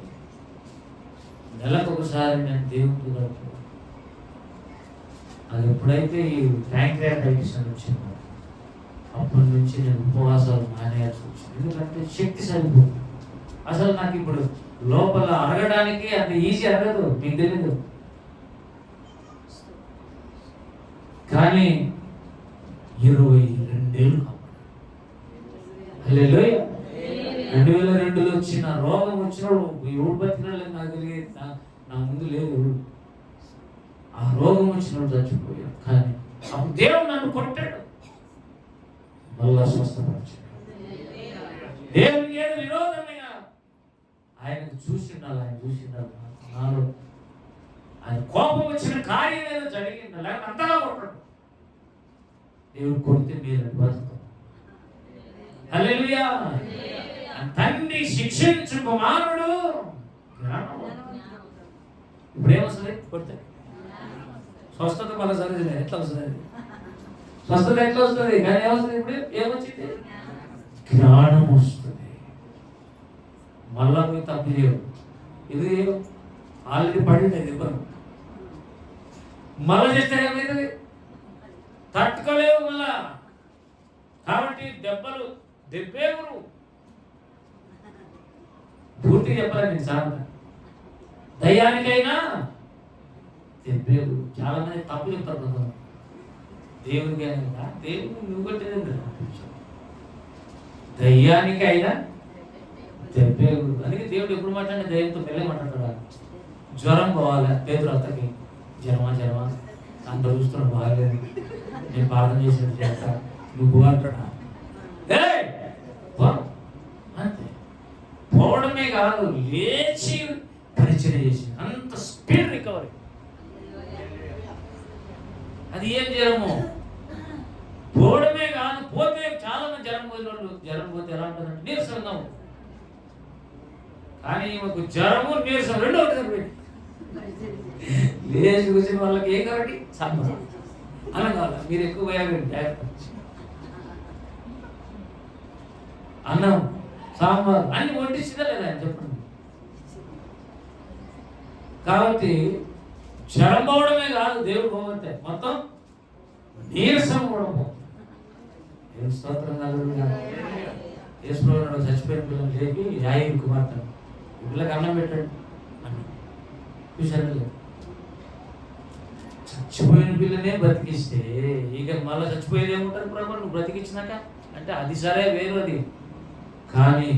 నెలకు ఒకసారి నేను దేవుడికి గడుపు. అది ఎప్పుడైతే ఈ ప్యాంక్రియాటైటిస్ అని వచ్చిందో అప్పటి నుంచి నేను ఉపవాసాలు మానేయాల్సి వచ్చింది. ఎందుకంటే శక్తి సరిపోతుంది. అసలు నాకు ఇప్పుడు లోపల అరగడానికి అంత ఈజీ అరగదు, మీకు తెలీదు. కానీ 22 ఏళ్ళు హల్లెలూయా. 2002లో వచ్చిన రోగం వచ్చినప్పుడు ఎవరు బతికినాడు నాకు తెలియదు, నా ముందు లేదు. ఆ రోగం వచ్చినప్పుడు చచ్చిపోయాడు. కానీ అప్పుడు దేవుడు నన్ను కొట్టాడు, మళ్ళా స్వస్థపరిచాడు. దేవునికి ఏదో విరోధమైన ఆయనకు చూసిండాలి, ఆయన చూసిండాలి నాలో. ఆయన కోపం వచ్చిన కార్యం ఏదో జరిగింది, లేకపోతే అంతగా కొట్టడు. దేవుడు కొడితే మీరు బతుకుతాం. హల్లెలూయా. తండ్రి శిక్షించు కుమారుడు ఇప్పుడు ఏమొస్తుంది? కొడితే స్వస్థత మళ్ళీ సరిది ఎట్లా వస్తుంది? స్వస్థత ఎట్లా వస్తుంది? కానీ ఏమొస్తుంది? ఇప్పుడు ఏమొచ్చింది? జ్ఞానం వస్తుంది. మళ్ళా పోయి తప్పు చేయవు. ఇది ఆల్రెడీ పడింది దెబ్బలు. మళ్ళా చేస్తే ఏమైతుంది? తట్టుకోలేవు మళ్ళా. కాబట్టి దెబ్బలు దెబ్బేవురు. పూర్తిగా చెప్పాలండి సార్. దయ్యానికైనా దెబ్బేవురు. చాలా మంది తప్పు చెప్తారు కదా. దేవునికి అయినా దేవుడు నువ్వు కొట్టేది, దయ్యానికైనా దెబ్బేవురు. అందుకే దేవుడు ఎప్పుడు మాట్లాడిన దయ్యంతో మెల్లగా మాట్లాడతాడు. జ్వరం పోవాలి పేదరు అత్తకి, జ్వరమా అంత చూస్తున్నాడు, బాగలేదు, నేను ప్రార్థన చేసినట్టు చేస్తా, నువ్వు అంటాడా? అంతే. పోవడమే కాదు, లేచి పరిచయం చేసి అంత స్పీడ్ రికవరీ. అది ఏం జ్వరము? పోవడమే కాదు, పోతే చాలా మంది జ్వరం పోయిన వాళ్ళు జ్వరం పోతే ఎలా ఉంటుందంటే నీరసంగా. కానీ మాకు జ్వరము నీరసం రెండు ఒకటి. లేచి కూర్చుని వాళ్ళకి ఏం కాబట్టి సాంబార్ అలా కావాలి. మీరు ఎక్కువ పోయారండి అన్నం సాంబార్ అన్ని వడ్డించిందా లేదా అని చెప్పండి. కాబట్టి జ్వరం పోవడమే కాదు, దేవుడు పోతే మొత్తం నీరసం కూడా పోతుంది. స్తోత్రం యేసుప్రభువు చచ్చిపోయిన పిల్లలు లేపి యాయిరు కుమార్తె పిల్లకి అన్నం పెట్టండి అన్నం చూసారు. చచ్చిపోయిన పిల్లనే బ్రతికిస్తే ఇక మళ్ళీ చచ్చిపోయేది ఏముంటుంది? ప్రభు నువ్వు బ్రతికించినాక అంటే అది సరే వేరు. అది కానీ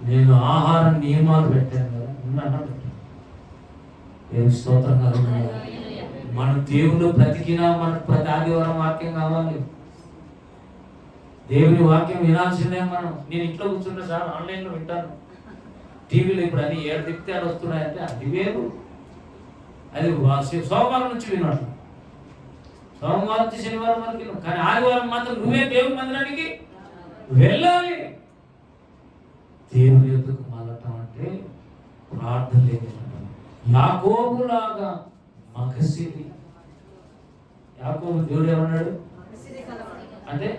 నేను ఆహార నియమాలు పెట్టాను కదా, అన్నం పెట్టాను. ఏమి స్తోత్రం కాదు. మన దేవుడు బ్రతికినా మనకు ప్రతి ఆదివారం వాక్యం కావాలి. దేవుని వాక్యం వినాల్సిందే మనం. నేను ఇంట్లో కూర్చుంటే సార్ ఆన్లైన్లో వింటాను. టీవీలో ఇప్పుడు అన్ని ఏడు తిప్పితే ఆడ వస్తున్నాయంటే అది వేరు. అది సోమవారం నుంచి వినట్లు, సోమవారం నుంచి శనివారం వరకు విను. కానీ ఆదివారం మాత్రం నువ్వే దేవుని మందిరానికి వెళ్ళాలి. దేవుని యొద్దకు మళ్ళటం అంటే ప్రార్థన లేదు. యాకోబులాగా మగసిరి. యాకోబు దేవుడు ఏమన్నాడు అంటే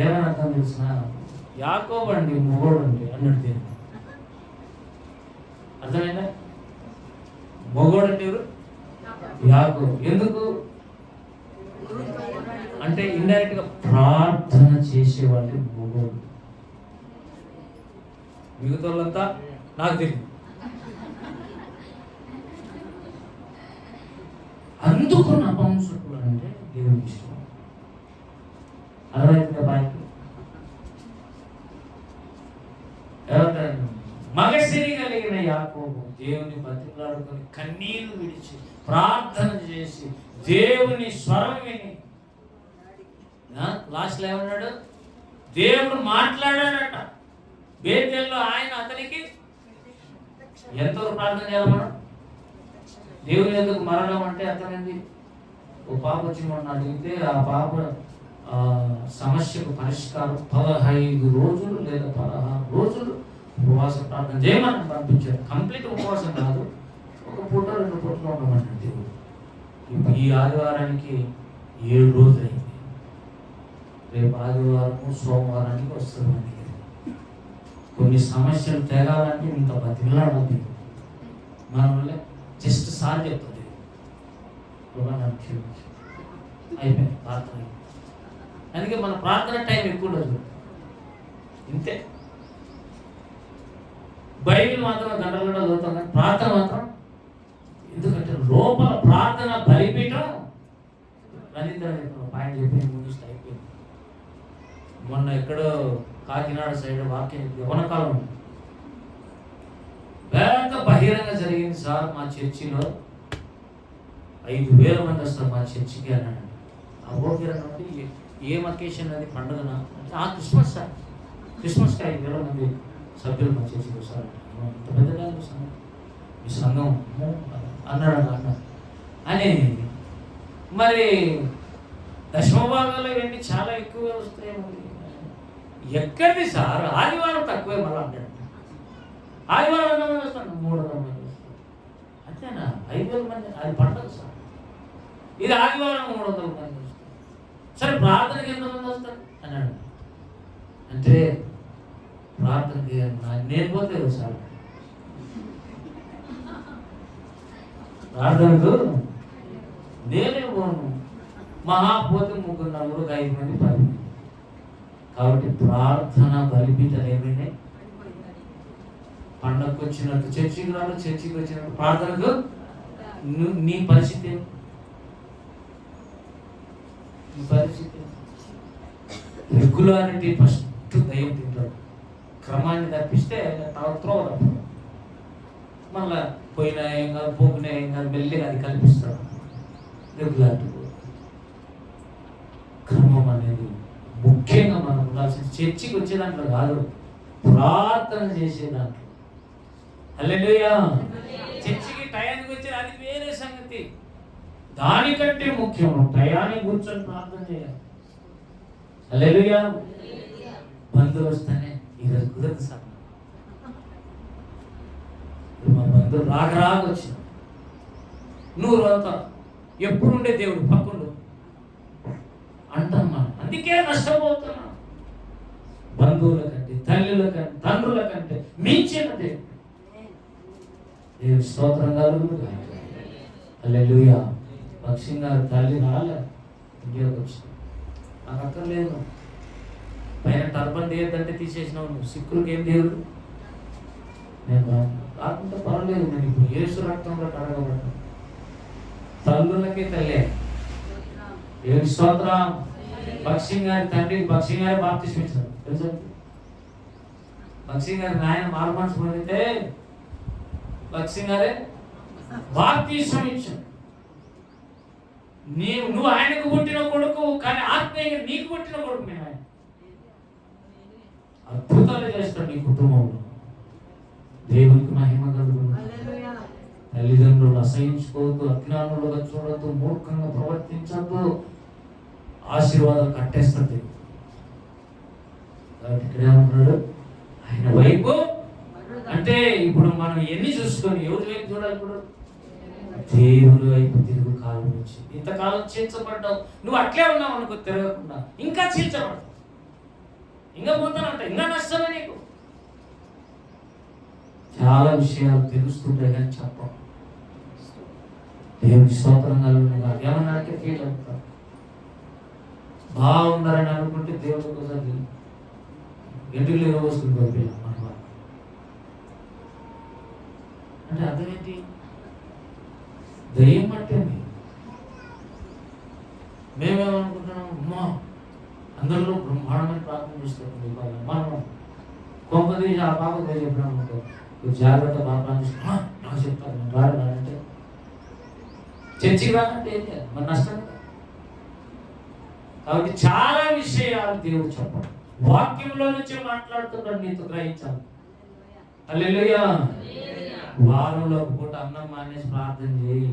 ఏమని అర్థం తెలిసిన? యాకోబు అండి మొగోడు అండి అన్నాడు దేవుడు. అర్థమైందా? మొగోడు అంటే ఎవరు? యాకోబు. ఎందుకు అంటే ఇండైరెక్ట్ గా ప్రార్థన చేసేవాళ్ళు మొగోడు. మిగతా వాళ్ళంతా నాకు తెలియదు. అందుకు నపుంసకులు అంటే దేవునికి ఇష్టం. అర్థమైందా? బాయ్కి మగసిరి కలిగిన యాకోబు దేవుని బతిమలాడుకొని కన్నీరు విడిచి ప్రార్థన చేసి దేవుని స్వరం విని లాస్ట్లో ఏమన్నాడు? దేవుడు మాట్లాడాడట బేతేల్లో. ఆయన అతనికి ఎంతో ప్రార్థన చేయాలి మనం. దేవుని ఎందుకు మరణం అంటే అర్థమైంది. ఓ పాప వచ్చి మొన్న అడిగితే ఆ పాప సమస్యకు పరిష్కారం 15 రోజులు లేదా 16 రోజులు ఉపవాస ప్రార్థన చేయమని పంపించారు. కంప్లీట్ ఉపవాసం కాదు, ఒక పూట 2 పూటలు ఉండమంటే దేవుడు. ఇప్పుడు ఈ ఆదివారానికి 7 రోజులు అయింది. రేపు ఆదివారం సోమవారానికి వస్తుంది. కొన్ని సమస్యలు తేగాలంటే ఇంత బతిలాడాలి. మన వల్ల జస్ట్ సార్ చెప్తుంది అయిపోయింది ప్రార్థన. అందుకే మన ప్రార్థన టైం ఎక్కువ ఉండదు. ఇంతే. బైబిల్ మాత్రం గంటలు కూడా చదువుతాం కానీ ప్రార్థన మాత్రం, ఎందుకంటే లోపల ప్రార్థన బలిపీఠం. రవీంద్ర పాయింట్ చెప్పి ముగిస్తే అయిపోయింది. మొన్న ఎక్కడో కాకినాడ సైడ్ వాక్యం యవన కాలం పెద్ద బహిరంగ జరిగింది సార్. మా చర్చిలో 5,000 మంది వస్తారు మా చర్చికి అన్నాడు. అభోగిరంగ అంటే ఏం అకేషన్ అది? పండుగన అంటే క్రిస్మస్ సార్. క్రిస్మస్కి 5,000 మంది సభ్యులు మా చర్చికి వస్తారు. ఇంత పెద్దగా మీ సంఘం అన్నాడు అన్న అని మరి దశమ భాగాలు ఇవన్నీ చాలా ఎక్కువగా వస్తాయి. ఎక్కడిది సార్, ఆదివారం తక్కువే మళ్ళీ అంటాడు. ఆదివారం ఎంతమంది వస్తాడు? 300 మంది వస్తారు. అంతేనా? 5,000 మంది అది పండగ సార్. ఇది ఆదివారం 300 మంది వస్తారు. సరే ప్రార్థనకి ఎంతమంది వస్తారు అన్నాడు. అంటే ప్రార్థనకి నేను పోతే సార్, ప్రార్థనకు నేనే పోను, మహాపోతే 3-4, 5 మంది 10 మంది. కాబట్టి ప్రార్థన బలిపీఠాలు ఏమైనా పండగకు వచ్చినట్టు చర్చికి రాదు, చర్చికి వచ్చినట్టు ప్రార్థనకు నీ పరిస్థితి రెగ్యులారిటీ ఫస్ట్ దయ్యం తింటాడు. క్రమాన్ని తప్పిస్తే త్రోవ మళ్ళా పోయినా ఏం కాదు, పోకునే ఏం కాదు, మెల్లిగా అది కల్పిస్తాడు. రెగ్యులారిటీ క్రమం అనేది ముఖ్యంగా మనం ఉండాల్సిన. చర్చికి వచ్చే దాంట్లో కాదు, ప్రార్థన చేసే దాంట్లో. హల్లెలూయా. చర్చికి టయానికి వచ్చే అది వేరే సంగతి. దానికంటే ముఖ్యం టయానికి కూర్చొని ప్రార్థన చేయాలి. హల్లెలూయా. బంధువులు వస్తానే ఈరోజు కుదరదు సార్, మా బంధువులు రాక వచ్చిన నువ్వు అంతా ఎప్పుడు ఉండే దేవుడు పక్కడు అంటమ్మా. అందుకే నష్టపోతున్నా. బంధువుల కంటే, తల్లుల కంటే, తండ్రుల కంటే మించిన దేవుడు. స్తోత్రం కలుగును. హల్లెలూయా. పక్షి గారు తల్లి రాలే, ఇండియాకి వచ్చి నాకు అక్కర్లేదు. పైన టర్బన్ తీయద్దంటే తీసేసినావు నువ్వు. సిక్కులకి ఏం దేవుడు? నేను రాకుంటే పర్వాలేదు, నేను ఇప్పుడు యేసు రక్తంలో కడగబడ్డా. తల్లులకే తల్లే. దేవుని స్తోత్రం. పక్షి గారి తండ్రి పక్షి గారి బాప్తిస్మం ఇచ్చారు తెలుసా? పక్షి గారి నాయన మారు మనసు పొందితే పక్షి గారే బాప్తిస్మం ఇచ్చాడు. నువ్వు ఆయనకు పుట్టిన కొడుకు, కానీ ఆత్మీయంగా నీకు పుట్టిన కొడుకు. నేను ఆయన అద్భుతాలు చేస్తాడు నీ కుటుంబంలో. దేవునికి మహిమ కలుగును. తల్లిదండ్రులు అసహించుకోవద్దు, అజ్ఞానులుగా చూడద్దు, మూర్ఖంగా ప్రవర్తించద్దు. ఆశీర్వాదాలు కట్టేస్తుంది. కాబట్టి ఇక్కడ ఏమంటున్నాడు? ఆయన వైపు అంటే ఇప్పుడు మనం ఎన్ని చూసుకొని ఎవరి వైపు చూడాలి? ఇప్పుడు దేవుని వైపు తిరుగు. కాలం నుంచి ఇంతకాలం చీల్చబడ్డావు, నువ్వు అట్లే ఉన్నావు అనుకో, తిరగకుండా ఇంకా చీల్చబడతావు, ఇంకా పోతానంట, ఇంకా నష్టమే నీకు. చాలా విషయాలు తెలుస్తుంటాయి కానీ చెప్పం. దేవుని స్తోత్రం కలుగునుగా. ఏమన్నా అంటే ఫీల్ అవుతారు. బాగున్నారని అనుకుంటే దేవుడికి ఒకసారి ఎంటుకలు ఎరవోసుకుని పంపిల్లాం అన్నమాట. అంటే అర్థం ఏంటి? దయ్యం అంటే మేమేమనుకుంటున్నాం, అమ్మా అందరిలో బ్రహ్మాండమైన ప్రార్థన చేస్తాం. మనం కొంపది ఆ పాపకు చెప్పినాం అనుకో, జాగ్రత్త బాగా ప్రార్థిస్తున్నా నాకు చెప్తాను, నేను రాడంటే చర్చికి రానంటే ఏం చేయాలి? మన నష్టం. కాబట్టి చాలా విషయాలు దేవుడు చెప్పడం, వాక్యంలో నుంచి మాట్లాడుతున్నాడు, నీతో గ్రహించాలి. హల్లెలూయా. వారంలో ఒక పూట అన్నం మానేసి ప్రార్థన చేయి.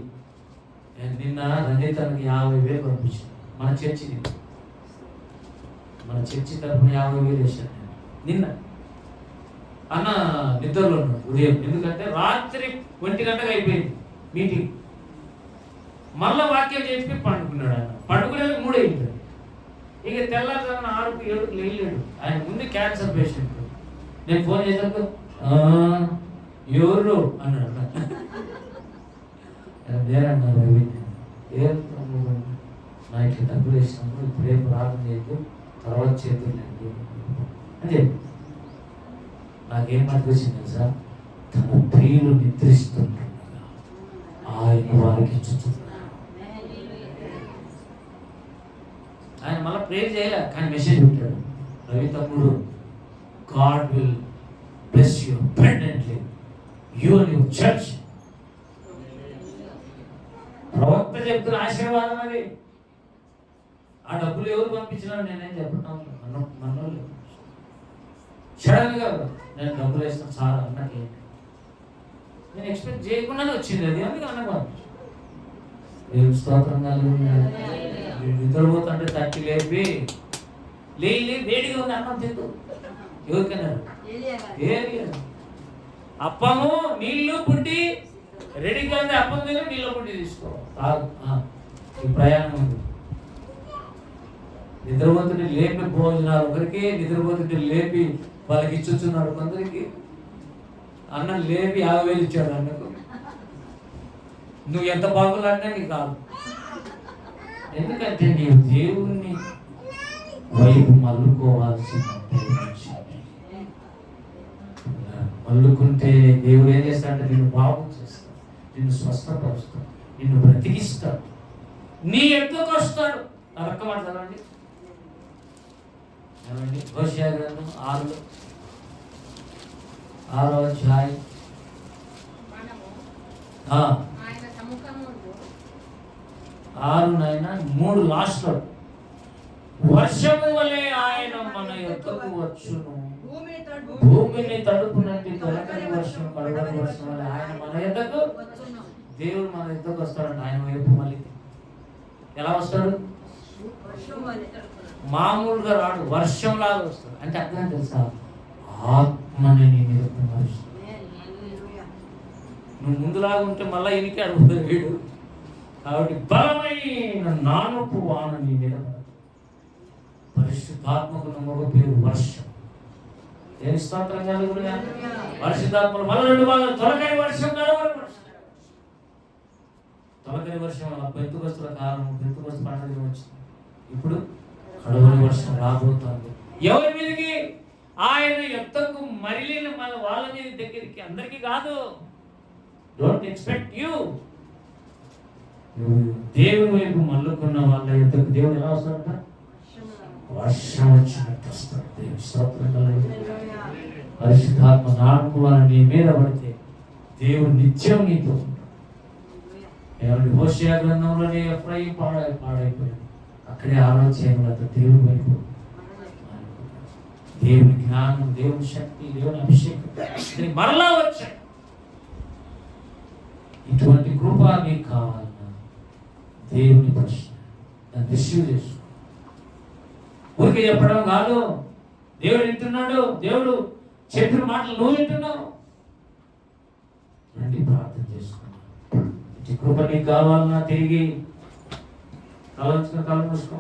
నిన్న రంజితానికి 50,000 పంపించాను. మన చర్చి తరఫున 50,000 వేశాను నిన్న. అన్న నిద్రలో ఉన్నాడు ఉదయం, ఎందుకంటే రాత్రి 1 గంటకు అయిపోయింది మీటింగ్. మళ్ళా వాక్యం చెప్పి పండుకున్నాడు. అన్న పండుకునేది 3 అయింది. ఇక తెల్లారుజామున 6కు 7కు లేలేడు. ఆయన ముందు క్యాన్సర్ పేషెంట్. నేను ఫోన్ చేశాక ఎవరు అన్నాడు. నేనన్నారు ఏం నా ఇట్లా డబ్బులు వేసినప్పుడు ఇప్పుడేం ప్రార్థన చేయద్దు, తర్వాత చేతులు అంటే నాకేం పట్టుకొచ్చింది తెలుసా? తన ప్రియులు నిద్రిస్తుండగా ఆయన వారికి ఇచ్చుతున్నాడు. ఆయన మళ్ళీ ప్రేర్ చేయలే, కానీ మెసేజ్ పెట్టాడు. రవి తమ్ముడు, God will bless you abundantly, you and your church. ప్రవక్త చెప్తున్న ఆశీర్వాదం అది. ఆ డబ్బులు ఎవరు పంపించినా నేనేం చెప్పటం, మనోళ్ళు సడన్ గా నేను డబ్బులు వేస్తాను సార్ అన్నకి నేను ఎక్స్పెక్ట్ చేయకుండానే వచ్చింది అది, అందుకే అన్న పంపించాను. దేవుని స్తోత్రం కలుగుతుంది. నిద్రపోతుంటే తట్టి లేపి వేడిగా ఉంది అన్నం తింటూ ఎవరికన్నారు అప్పము నీళ్లు పుట్టి రెడీగా ఉంది, అప్పం తిని నీళ్ళు పుట్టి తీసుకో ఈ ప్రయాణం ఉంది. నిద్రపోతుంటే లేపి భోజనాలు ఒకరికి, నిద్రపోతుంటే లేపి వాళ్ళకి ఇచ్చుచున్నాడు కొందరికి. అన్నం లేపి 50,000 ఇచ్చాడు అన్నకు. నువ్వు ఎంత బాగులాడినా నీకు కాదు. ఎందుకంటే నీవు దేవుణ్ణి వైపు మల్లుకుంటే దేవుడు ఏం చేస్తాడంటే నిన్ను బాగు చేస్తాడు, నిన్ను స్వస్థపరుస్తాడు, నిన్ను బ్రతికిస్తాడు, నీ ఎత్తుకు వస్తాడు. ఆ రొక్క మాట చదవండి. హోషేయ గ్రంథం 6వ అధ్యాయం 6:3 లాస్ట్ లో వర్షము వలె ఆయన మన యొద్దకు వచ్చును, భూమిని తడుపునంటి తొలకరి వర్షం కడవరి వర్షం వల్ల ఆయన మన యొద్దకు, దేవుడు మన యొద్దకు వస్తాడంట. ఆయన వైపు మళ్ళీ ఎలా వస్తాడు? మామూలుగా రాడు, వర్షంలాగా వస్తాడు. అంటే అర్థం తెలుసా? ఆత్మని నీ మీద కుమ్మరిస్తాడు. నువ్వు ముందులాగా ఉంటే మళ్ళీ ఇనికి అడుగుతాడు వీడు. కాబట్టి బలమైన నానుపు వాన నీ మీద. పరిశుద్ధాత్మకు మగ పేరు వర్షం. దేని స్తోత్రం కలుగునుగా. పరిశుద్ధాత్మలు మళ్ళీ 2 భాగాలు, తొలకరి వర్షం, కడవరి వర్షం. తొలకరి వర్షం వల్ల పెంతుకొస్తుల కాలం, పెంతుకొస్తు పండుగ వచ్చింది. ఇప్పుడు కడవరి వర్షం రాబోతోంది. ఎవరి మీదకి? ఆయన యొద్దకు మరిలిన మన వాళ్ళ మీద దగ్గరికి, అందరికీ కాదు. Don't expect you. దేవుని వైపు మల్లుకున్న వాళ్ళ యొద్దకు దేవుడు ఎలా వస్తాడంట? వర్షం వచ్చినట్టు వస్తాడు. దేవుని స్తోత్రం కలుగును. పరిశుద్ధాత్మ నాడుకు నీ మీద పడితే దేవుడు నిత్యం నీతో ఉంటాడు. ఏమంటే హోషేయ గ్రంథంలోనే ఎఫ్రాయిం పాడైపోయాడు. అక్కడే ఆలోచనలతో దేవుని వైపు, దేవుని జ్ఞానం, దేవుని శక్తి, దేవుని అభిషేకం మరలా వచ్చాయి. ఇటువంటి కృప నీకు కావాలన్నా దేవుని ప్రశ్న దాన్ని రిసీవ్ చేసుకో. ఊరికే చెప్పడం కాదు. దేవుడు వింటున్నాడు, దేవుడు చెప్పిన మాటలు నువ్వు వింటున్నావు. రండి ప్రార్థన చేసుకున్నాను. కృప నీకు కావాలన్నా తిరిగి కళ్ళు మూసుకో.